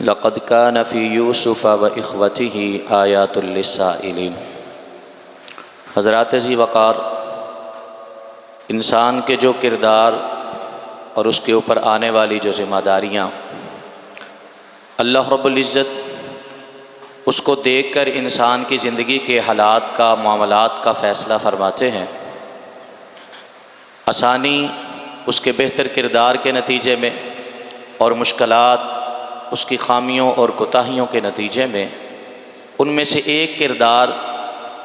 لقد كان في يوسف وإخوته آيات للسائلين۔ حضرات ذی وقار، انسان کے جو کردار اور اس کے اوپر آنے والی جو ذمہ داریاں، اللہ رب العزت اس کو دیکھ کر انسان کی زندگی کے حالات کا، معاملات کا فیصلہ فرماتے ہیں۔ آسانی اس کے بہتر کردار کے نتیجے میں اور مشکلات اس کی خامیوں اور کوتاہیوں کے نتیجے میں۔ ان میں سے ایک کردار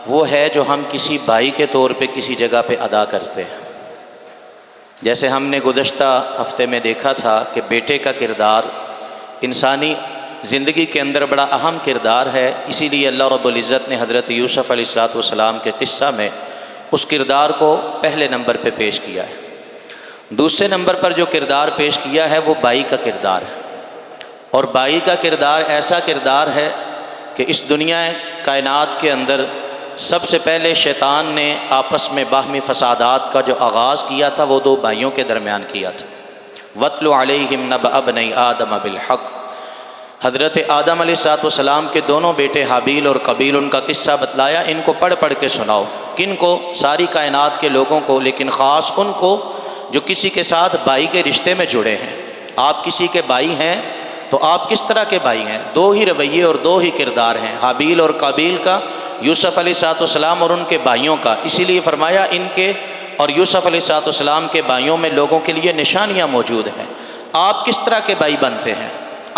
وہ ہے جو ہم کسی بھائی کے طور پہ کسی جگہ پہ ادا کرتے ہیں۔ جیسے ہم نے گزشتہ ہفتے میں دیکھا تھا کہ بیٹے کا کردار انسانی زندگی کے اندر بڑا اہم کردار ہے، اسی لیے اللہ رب العزت نے حضرت یوسف علیہ السلام کے قصہ میں اس کردار کو پہلے نمبر پہ پیش کیا ہے۔ دوسرے نمبر پر جو کردار پیش کیا ہے وہ بھائی کا کردار ہے، اور بھائی کا کردار ایسا کردار ہے کہ اس دنیا کائنات کے اندر سب سے پہلے شیطان نے آپس میں باہمی فسادات کا جو آغاز کیا تھا وہ دو بھائیوں کے درمیان کیا تھا۔ وَاتْلُ عَلَيْهِمْ نَبَأَ ابْنَيْ آدَمَ بِالْحَقِّ۔ حضرت آدم علیہ السلام کے دونوں بیٹے حابیل اور قابیل، ان کا قصہ بتلایا، ان کو پڑھ پڑھ کے سناؤ۔ کن کو؟ ساری کائنات کے لوگوں کو، لیکن خاص ان کو جو کسی کے ساتھ بھائی کے رشتے میں جڑے ہیں۔ آپ کسی کے بھائی ہیں تو آپ کس طرح کے بھائی ہیں؟ دو ہی رویے اور دو ہی کردار ہیں، حابیل اور قابیل کا، یوسف علیہ السلام اور ان کے بھائیوں کا۔ اسی لیے فرمایا ان کے اور یوسف علیہ السلام کے بھائیوں میں لوگوں کے لیے نشانیاں موجود ہیں۔ آپ کس طرح کے بھائی بنتے ہیں؟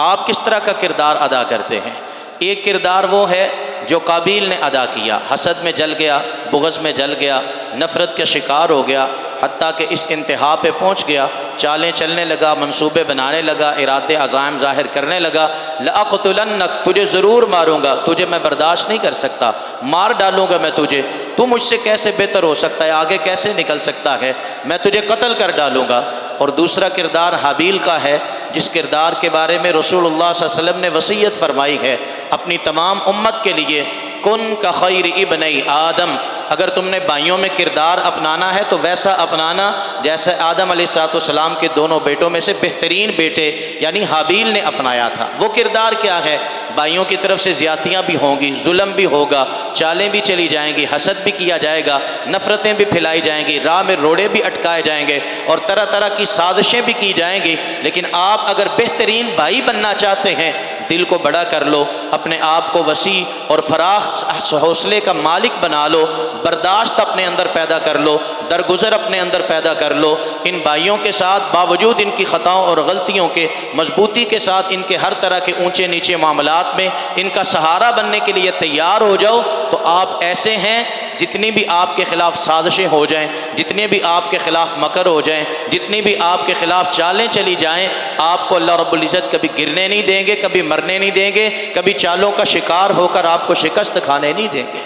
آپ کس طرح کا کردار ادا کرتے ہیں؟ ایک کردار وہ ہے جو قابیل نے ادا کیا، حسد میں جل گیا، بغض میں جل گیا، نفرت کا شکار ہو گیا، حتیٰ کہ اس انتہا پہ پہنچ گیا، چالیں چلنے لگا، منصوبے بنانے لگا، ارادے عزائم ظاہر کرنے لگا۔ لَأَقْتُلَنَّكَ، تجھے ضرور ماروں گا، تجھے میں برداشت نہیں کر سکتا، مار ڈالوں گا میں تجھے، تو مجھ سے کیسے بہتر ہو سکتا ہے، آگے کیسے نکل سکتا ہے، میں تجھے قتل کر ڈالوں گا۔ اور دوسرا کردار حابیل کا ہے، جس کردار کے بارے میں رسول اللہ صلی اللہ علیہ وسلم نے وصیت فرمائی ہے اپنی تمام امت کے لیے، کن کا خیر ابنی آدم، اگر تم نے بھائیوں میں کردار اپنانا ہے تو ویسا اپنانا جیسے آدم علیہ السلام کے دونوں بیٹوں میں سے بہترین بیٹے یعنی حابیل نے اپنایا تھا۔ وہ کردار کیا ہے؟ بھائیوں کی طرف سے زیادتیاں بھی ہوں گی، ظلم بھی ہوگا، چالیں بھی چلی جائیں گی، حسد بھی کیا جائے گا، نفرتیں بھی پھیلائی جائیں گی، راہ میں روڑے بھی اٹکائے جائیں گے، اور طرح طرح کی سازشیں بھی کی جائیں گی۔ لیکن آپ اگر بہترین بھائی بننا چاہتے ہیں، دل کو بڑا کر لو، اپنے آپ کو وسیع اور فراخ حوصلے کا مالک بنا لو، برداشت اپنے اندر پیدا کر لو، درگزر اپنے اندر پیدا کر لو۔ ان بھائیوں کے ساتھ باوجود ان کی خطاؤں اور غلطیوں کے، مضبوطی کے ساتھ ان کے ہر طرح کے اونچے نیچے معاملات میں ان کا سہارا بننے کے لیے تیار ہو جاؤ، تو آپ ایسے ہیں جتنی بھی آپ کے خلاف سازشیں ہو جائیں، جتنے بھی آپ کے خلاف مکر ہو جائیں، جتنی بھی آپ کے خلاف چالیں چلی جائیں، آپ کو اللہ رب العزت کبھی گرنے نہیں دیں گے، کبھی مرنے نہیں دیں گے، کبھی چالوں کا شکار ہو کر آپ کو شکست کھانے نہیں دیں گے۔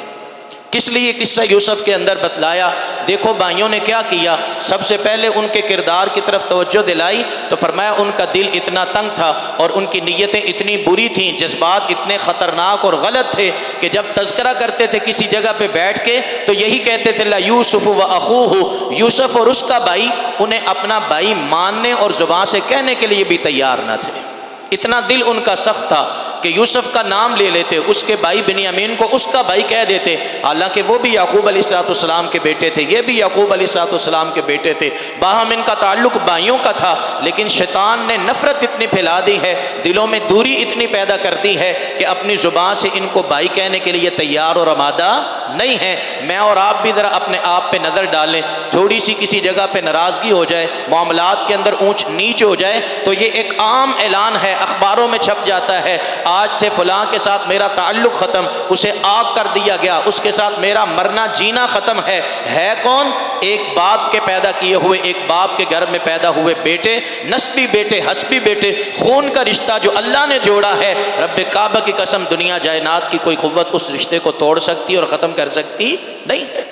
کس لیے قصہ یوسف کے اندر بتلایا؟ دیکھو بھائیوں نے کیا کیا، سب سے پہلے ان کے کردار کی طرف توجہ دلائی تو فرمایا ان کا دل اتنا تنگ تھا اور ان کی نیتیں اتنی بری تھیں، جذبات اتنے خطرناک اور غلط تھے کہ جب تذکرہ کرتے تھے کسی جگہ پہ بیٹھ کے تو یہی کہتے تھے لا یوسف و اخوہ، یوسف اور اس کا بھائی، انہیں اپنا بھائی ماننے اور زبان سے کہنے کے لیے بھی تیار نہ تھے۔ اتنا دل ان کا سخت تھا کہ یوسف کا نام لے لیتے، اس کے بھائی بنیامین کو اس کا بھائی کہہ دیتے، حالانکہ وہ بھی یعقوب علیہ السلام کے بیٹے تھے، یہ بھی یعقوب علیہ السلام کے بیٹے تھے، باہم ان کا تعلق بھائیوں کا تھا۔ لیکن شیطان نے نفرت اتنی پھیلا دی ہے، دلوں میں دوری اتنی پیدا کر دی ہے کہ اپنی زبان سے ان کو بھائی کہنے کے لیے تیار اور آمادہ نہیں ہے۔ میں اور آپ بھی ذرا اپنے آپ پہ نظر ڈالیں، تھوڑی سی کسی جگہ پہ ناراضگی ہو جائے، معاملات کے اندر اونچ نیچ ہو جائے تو یہ ایک عام اعلان ہے، اخباروں میں چھپ جاتا ہے، آج سے فلاں کے ساتھ میرا تعلق ختم، اسے آگ کر دیا گیا، اس کے ساتھ میرا مرنا جینا ختم ہے کون؟ ایک باپ کے پیدا کیے ہوئے، ایک باپ کے گھر میں پیدا ہوئے بیٹے، نسبی بیٹے، حسبی بیٹے، خون کا رشتہ جو اللہ نے جوڑا ہے، رب کعبہ کی قسم دنیا جائنات کی کوئی قوت اس رشتے کو توڑ سکتی اور ختم کر سکتی نہیں ہے۔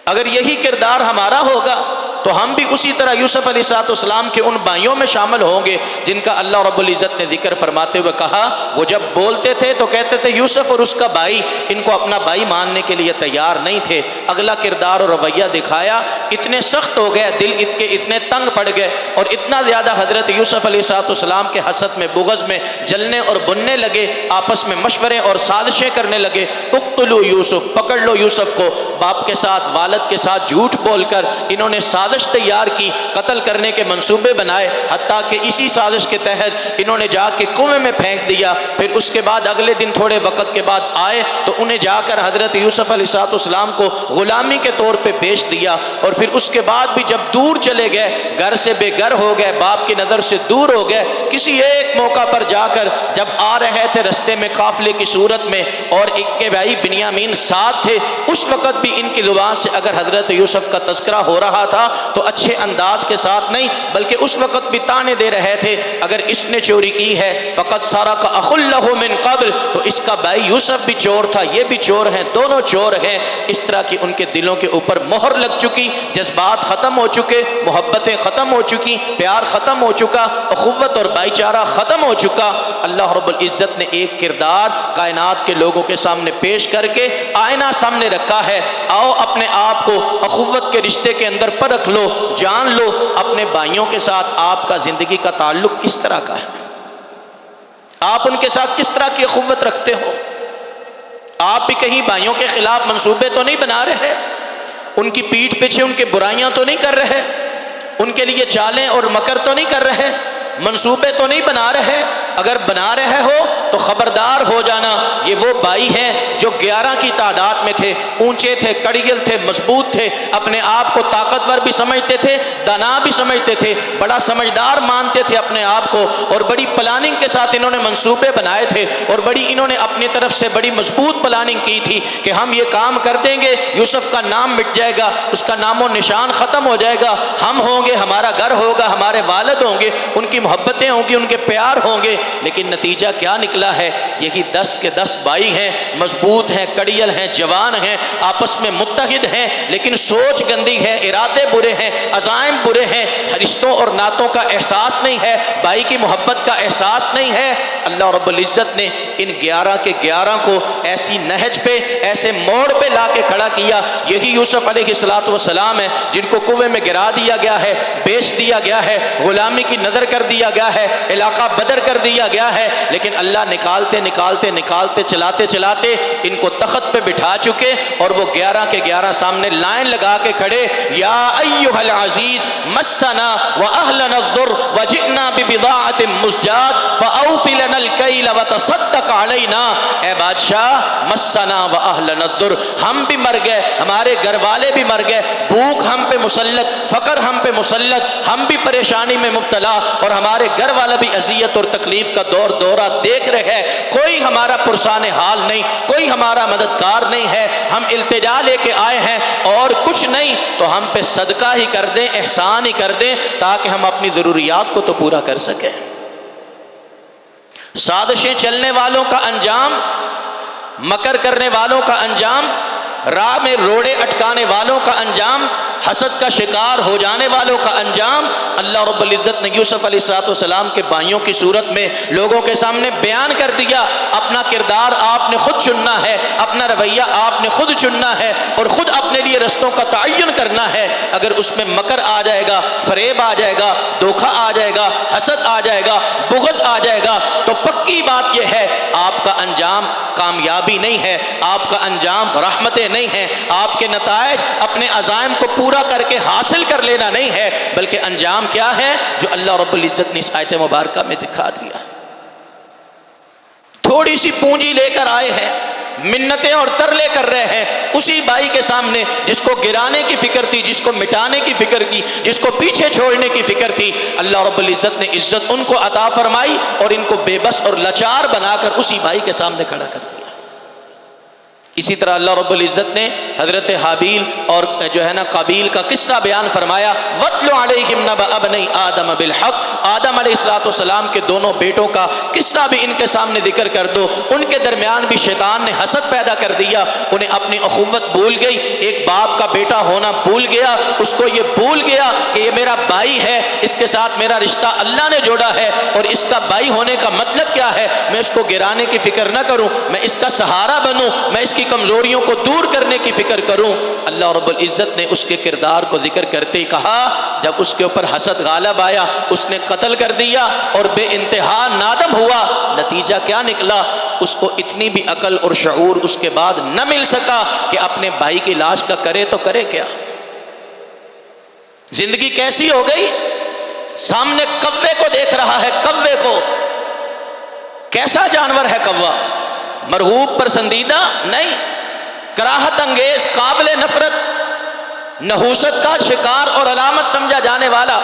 اگر یہی کردار ہمارا ہوگا تو ہم بھی اسی طرح یوسف علیہ السلام کے ان بھائیوں میں شامل ہوں گے جن کا اللہ رب العزت نے ذکر فرماتے ہوئے کہا وہ جب بولتے تھے تو کہتے تھے یوسف اور اس کا بھائی ان کو اپنا بھائی ماننے کے لیے تیار نہیں تھے. اگلا کردار اور رویہ دکھایا، اتنے سخت ہو گئے، دل اتنے تنگ پڑ گئے اور اتنا زیادہ حضرت یوسف علیہ السلام کے حسد میں بغض میں جلنے اور بننے لگے، آپس میں مشورے اور سازشیں کرنے لگے. اقتلوا یوسف، پکڑ لو یوسف کو. باپ کے ساتھ والد کے ساتھ جھوٹ بول کر انہوں نے سازش تیار کی، قتل کرنے کے منصوبے بنائے، حتیٰ کہ اسی سازش کے تحت انہوں نے جا کے کنویں میں پھینک دیا. پھر اس کے بعد اگلے دن تھوڑے وقت کے بعد آئے تو انہیں جا کر حضرت یوسف علیہ السلام کو غلامی کے طور پہ بیچ دیا. اور پھر اس کے بعد بھی جب دور چلے گئے، گھر سے بے گھر ہو گئے، باپ کی نظر سے دور ہو گئے، کسی ایک موقع پر جا کر جب آ رہے تھے رستے میں قافلے کی صورت میں اور ایک کے بھائی بنیامین ساتھ تھے، اس وقت بھی ان کی زبان سے اگر حضرت یوسف کا تذکرہ ہو رہا تھا تو اچھے انداز کے ساتھ نہیں، بلکہ اس وقت بھی تانے دے رہے تھے اگر اس نے چوری کی ہے فقط سرق اخ لہ من قبل، تو اس کا بھائی یوسف بھی چور تھا، یہ بھی چور ہیں، دونوں چور ہیں. اس طرح کی ان کے دلوں کے اوپر مہر لگ چکی، جذبات ختم ہو چکے، محبتیں ختم ہو چکی، پیار ختم ہو چکا، اخوت اور بھائی چارہ ختم ہو چکا. اللہ رب العزت نے ایک کردار کائنات کے لوگوں کے سامنے پیش کر کے آئینہ سامنے رکھا ہے. آؤ اپنے آپ کو اخوت کے رشتے کے اندر پرکھ لو، جان لو اپنے بھائیوں کے ساتھ آپ کا زندگی کا تعلق کس طرح کا ہے، آپ ان کے ساتھ کس طرح کی اخوت رکھتے ہو. آپ بھی کہیں بھائیوں کے خلاف منصوبے تو نہیں بنا رہے، ان کی پیٹھ پیچھے ان کی برائیاں تو نہیں کر رہے، ان کے لیے چالیں اور مکر تو نہیں کر رہے، منصوبے تو نہیں بنا رہے. اگر بنا رہے ہو تو خبردار ہو جانا، یہ وہ بھائی ہیں جو 11 کی تعداد میں تھے، اونچے تھے، کڑگل تھے، مضبوط تھے، اپنے آپ کو طاقتور بھی سمجھتے تھے، دانا بھی سمجھتے تھے، بڑا سمجھدار مانتے تھے اپنے آپ کو، اور بڑی پلاننگ کے ساتھ انہوں نے منصوبے بنائے تھے اور بڑی انہوں نے اپنی طرف سے بڑی مضبوط پلاننگ کی تھی کہ ہم یہ کام کر دیں گے، یوسف کا نام مٹ جائے گا، اس کا نام و نشان ختم ہو جائے گا، ہم ہوں گے، ہمارا گھر ہوگا، ہمارے والد ہوں گے، ان کی محبتیں ہوں گی، ان کے پیار ہوں گے. لیکن نتیجہ کیا نکلا ہے؟ یہی 10 کے 10 بھائی ہیں، مضبوط ہیں، کڑیل ہیں، جوان ہیں، آپس میں متحد ہیں، لیکن سوچ گندی ہے، ارادے برے ہیں، عزائم برے ہیں، رشتوں اور ناتوں کا احساس نہیں ہے، بھائی کی محبت کا احساس نہیں ہے. اللہ رب العزت نے ان 11 کے 11 کو ایسی نہج پہ، ایسے موڑ پہ لا کے کھڑا کیا. یہی یوسف علیہ السلام ہے جن کو کنویں میں گرا دیا گیا ہے، بیچ دیا گیا ہے، غلامی کی نظر کر دیا گیا ہے، علاقہ بدر کر دیا گیا ہے. لیکن اللہ نکالتے نکالتے نکالتے چلاتے چلاتے ان کو تخت پہ بٹھا چکے اور وہ 11 کے 11 سامنے لائن لگا کے کھڑے. یا ایھا العزیز مسنا واہلنا الضر وجئنا ببضاعۃ مزجاۃ فاوف لنا الکیل وتصدق علینا. اے بادشاہ، مسنا واہلنا الضر، ہم بھی مر گئے، ہمارے گھر والے بھی مر گئے، بھوک ہم پہ مسلط، فقر ہم پہ مسلط، ہم بھی پریشانی میں مبتلا اور ہمارے گھر والا بھی اذیت اور تکلیف کا دورہ دیکھ رہے ہیں. کوئی ہمارا پرسان حال نہیں، کوئی ہمارا مددگار نہیں ہے، ہم التجا لے کے آئے ہیں اور کچھ نہیں تو ہم پہ صدقہ ہی کر دیں، احسان ہی کر دیں تاکہ ہم اپنی ضروریات کو تو پورا کر سکیں. سازشیں چلنے والوں کا انجام، مکر کرنے والوں کا انجام، راہ میں روڑے اٹکانے والوں کا انجام، حسد کا شکار ہو جانے والوں کا انجام اللہ رب العزت نے یوسف علیہ السلام کے بھائیوں کی صورت میں لوگوں کے سامنے بیان کر دیا. اپنا کردار آپ نے خود چننا ہے، اپنا رویہ آپ نے خود چننا ہے اور خود اپنے لیے رستوں کا تعین کرنا ہے. اگر اس میں مکر آ جائے گا، فریب آ جائے گا، دھوکہ آ جائے گا، حسد آ جائے گا، بغض آ جائے گا تو پکی بات یہ ہے آپ کا انجام کامیابی نہیں ہے، آپ کا انجام رحمتیں نہیں ہیں، آپ کے نتائج اپنے عزائم کو پورا کر کے حاصل کر لینا نہیں ہے، بلکہ انجام کیا ہے جو اللہ رب العزت نے اس آیت مبارکہ میں دکھا دیا. تھوڑی سی پونجی لے کر آئے ہیں، منتیں اور ترلے کر رہے ہیں اسی بھائی کے سامنے جس کو گرانے کی فکر تھی، جس کو مٹانے کی فکر کی، جس کو پیچھے چھوڑنے کی فکر تھی. اللہ رب العزت نے عزت ان کو عطا فرمائی اور ان کو بے بس اور لاچار بنا کر اسی بھائی کے سامنے کھڑا کر دیا. اسی طرح اللہ رب العزت نے حضرت حابیل اور جو ہے نا قابیل کا قصہ بیان فرمایا، وَاتْلُ عَلَيْهِمْ نَبَأَ ابْنَيْ آدَمَ بِالْحَقِّ، آدم علیہ السلام کے دونوں بیٹوں کا قصہ بھی ان کے سامنے ذکر کر دو۔ ان کے درمیان بھی شیطان نے حسد پیدا کر دیا، انہیں اپنی اخوت بھول گئی، ایک باپ کا بیٹا ہونا بھول گیا، اس کو یہ بھول گیا کہ یہ میرا بھائی ہے، اس کے ساتھ میرا رشتہ اللہ نے جوڑا ہے، اور اس کا بھائی ہونے کا مطلب کیا ہے، میں اس کو گرانے کی فکر نہ کروں، میں اس کا سہارا بنوں، میں اس کی کمزوریوں کو دور کرنے کی فکر کروں۔ اللہ رب العزت نے اس کے کردار کو ذکر کرتے ہی کہا، جب اس کے اوپر حسد غالب آیا، اس نے قتل کر دیا اور بے انتہا نادم ہوا۔ نتیجہ کیا نکلا؟ اس کو اتنی بھی عقل اور شعور اس کے بعد نہ مل سکا کہ اپنے بھائی کی لاش کا کرے تو کرے کیا۔ زندگی کیسی ہو گئی؟ سامنے کوے کو دیکھ رہا ہے، کوے کو۔ کیسا جانور ہے کوا؟ مرغوب پسندیدہ نہیں، کراہت انگیز، قابل نفرت، نحوست کا شکار اور علامت سمجھا جانے والا۔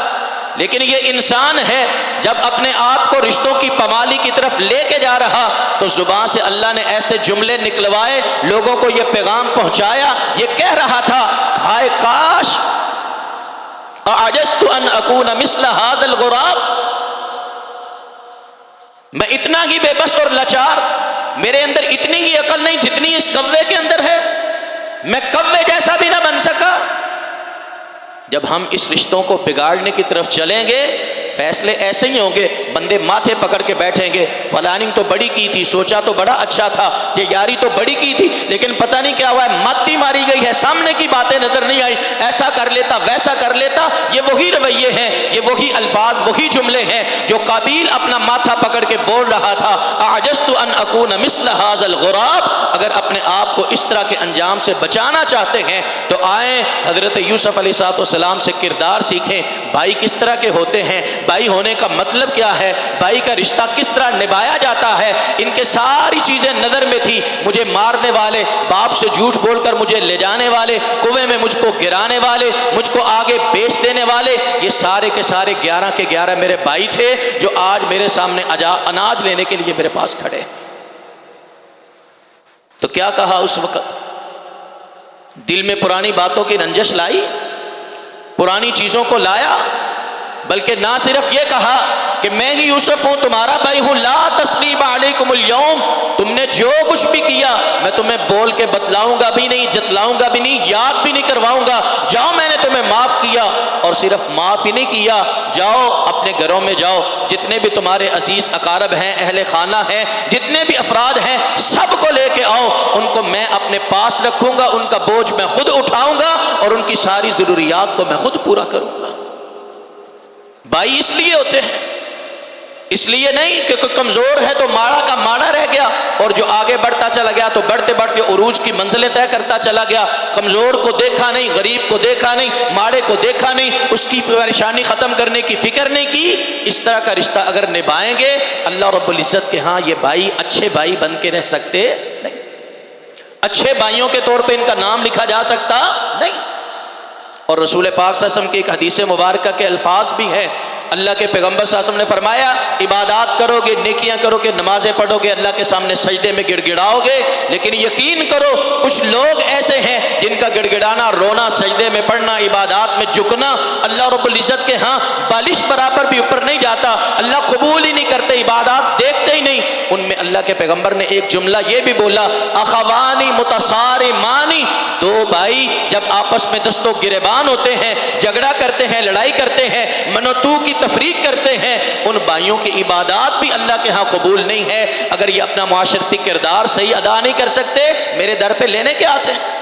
لیکن یہ انسان ہے، جب اپنے آپ کو رشتوں کی پامالی کی طرف لے کے جا رہا تو زبان سے اللہ نے ایسے جملے نکلوائے، لوگوں کو یہ پیغام پہنچایا، یہ کہہ رہا تھا، ہائے کاش اعجزت ان اکون مثل هذا الغراب، میں اتنا ہی بے بس اور لاچار، میرے اندر اتنی ہی عقل نہیں جتنی اس کوے کے اندر ہے، میں کوے جیسا بھی نہ بن سکا۔ جب ہم اس رشتوں کو بگاڑنے کی طرف چلیں گے، فیصلے ایسے ہی ہوں گے، بندے ماتھے پکڑ کے بیٹھیں گے، پلاننگ تو بڑی کی تھی، سوچا تو بڑا اچھا تھا، یہ یاری تو بڑی کی تھی، لیکن پتہ نہیں کیا ہوا ہے، ماتی ماری گئی ہے، سامنے کی باتیں نظر نہیں آئی، ایسا کر لیتا ویسا کر لیتا۔ یہ وہی رویے ہیں، یہ وہی الفاظ، وہی جملے ہیں جو قابیل اپنا ماتھا پکڑ کے بول رہا تھا، اعجزت ان اکون مثل هذا الغراب۔ اگر اپنے آپ کو اس طرح کے انجام سے بچانا چاہتے ہیں تو آئیں حضرت یوسف علیہ السلام سے کردار سیکھیں، بھائی کس طرح کے ہوتے ہیں، بھائی ہونے کا مطلب کیا ہے، بھائی کا رشتہ کس طرح نبھایا جاتا ہے۔ ان کے ساری چیزیں نظر میں تھی، مجھے مارنے والے، باپ سے جھوٹ بول کر مجھے لے جانے والے، کنویں میں مجھ کو گرانے والے، مجھ کو آگے بیچ دینے والے، یہ سارے کے سارے 11 کے 11 میرے بھائی تھے جو آج میرے سامنے اناج لینے کے لیے میرے پاس کھڑے۔ تو کیا کہا اس وقت؟ دل میں پرانی باتوں کی رنجش لائی، پرانی چیزوں کو لایا، بلکہ نہ صرف یہ کہا کہ میں ہی یوسف ہوں، تمہارا بھائی ہوں، لا تثریب علیکم اليوم، تم نے جو کچھ بھی کیا میں تمہیں بول کے بتلاؤں گا بھی نہیں، جتلاؤں گا بھی نہیں، یاد بھی نہیں کرواؤں گا، جاؤ میں نے تمہیں معاف کیا، اور صرف معاف ہی نہیں کیا، جاؤ اپنے گھروں میں جاؤ، جتنے بھی تمہارے عزیز اقارب ہیں، اہل خانہ ہیں، جتنے بھی افراد ہیں، سب کو لے کے آؤ، ان کو میں اپنے پاس رکھوں گا، ان کا بوجھ میں خود اٹھاؤں گا اور ان کی ساری ضروریات کو میں خود پورا کروں گا۔ بھائی اس لیے ہوتے ہیں، اس لیے نہیں کہ کوئی کمزور ہے تو ماڑا کا ماڑا رہ گیا، اور جو آگے بڑھتا چلا گیا تو بڑھتے بڑھتے عروج کی منزلیں طے کرتا چلا گیا، کمزور کو دیکھا نہیں، غریب کو دیکھا نہیں، ماڑے کو دیکھا نہیں، اس کی پریشانی ختم کرنے کی فکر نہیں کی۔ اس طرح کا رشتہ اگر نبھائیں گے، اللہ رب العزت کے ہاں یہ بھائی اچھے بھائی بن کے رہ سکتے نہیں، اچھے بھائیوں کے طور پہ ان کا نام لکھا جا سکتا نہیں۔ اور رسول پاک صلی اللہ علیہ وسلم کی ایک حدیث مبارکہ کے الفاظ بھی ہیں، اللہ کے پیغمبر صلی اللہ علیہ وسلم نے فرمایا، عبادات کرو گے، نیکیاں کرو گے، نمازیں پڑھو گے، اللہ کے سامنے سجدے میں گڑ گڑاؤ گے، لیکن یقین کرو کچھ لوگ ایسے ہیں جن کا گڑ گڑانا، رونا، سجدے میں پڑھنا، عبادات میں جھکنا اللہ رب العزت کے ہاں بالش برابر بھی اوپر نہیں جاتا، اللہ قبول ہی نہیں کرتے، عبادات دیکھتے ہی نہیں۔ ان میں اللہ کے پیغمبر نے ایک جملہ یہ بھی بولا، اخوانی متصارمانی، دو بھائی جب آپس میں دست و گریبان ہوتے ہیں، جھگڑا کرتے ہیں، لڑائی کرتے ہیں، منوتو کی تفریق کرتے ہیں، ان بھائیوں کی عبادات بھی اللہ کے ہاں قبول نہیں ہے۔ اگر یہ اپنا معاشرتی کردار صحیح ادا نہیں کر سکتے، میرے در پہ لینے کے آتے ہیں۔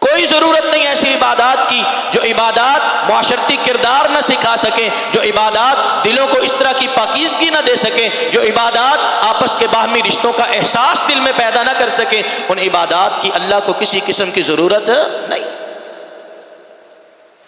کوئی ضرورت نہیں ایسی عبادات کی جو عبادات معاشرتی کردار نہ سکھا سکیں، جو عبادات دلوں کو اس طرح کی پاکیزگی نہ دے سکیں، جو عبادات آپس کے باہمی رشتوں کا احساس دل میں پیدا نہ کر سکیں، ان عبادات کی اللہ کو کسی قسم کی ضرورت نہیں۔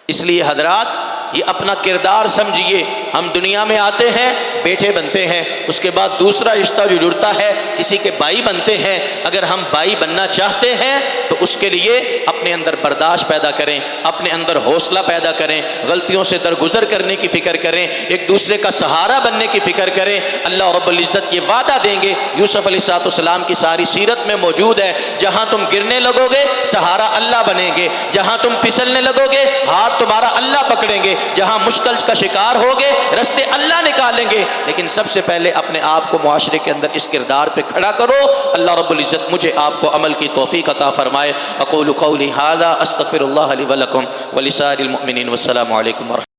اس لیے حضرات یہ اپنا کردار سمجھیے، ہم دنیا میں آتے ہیں بیٹے بنتے ہیں، اس کے بعد دوسرا رشتہ جو جڑتا ہے کسی کے بھائی بنتے ہیں۔ اگر ہم بھائی بننا چاہتے ہیں تو اس کے لیے اپنے اندر برداشت پیدا کریں، اپنے اندر حوصلہ پیدا کریں، غلطیوں سے درگزر کرنے کی فکر کریں، ایک دوسرے کا سہارا بننے کی فکر کریں۔ اللہ رب العزت یہ وعدہ دیں گے، یوسف علیہ السلام کی ساری سیرت میں موجود ہے، جہاں تم گرنے لگو گے سہارا اللہ بنیں گے، جہاں تم پھسلنے لگو گے ہاتھ تمہارا اللہ پکڑیں گے، جہاں مشکل کا شکار ہوگے رستے اللہ نکالیں گے۔ لیکن سب سے پہلے اپنے آپ کو معاشرے کے اندر اس کردار پہ کھڑا کرو۔ اللہ رب العزت مجھے آپ کو عمل کی توفیق عطا فرمائے۔ اقول قولی ھذا استغفر اللہ لی ولکم ولسائر المؤمنین، والسلام علیکم ورحمۃ اللہ۔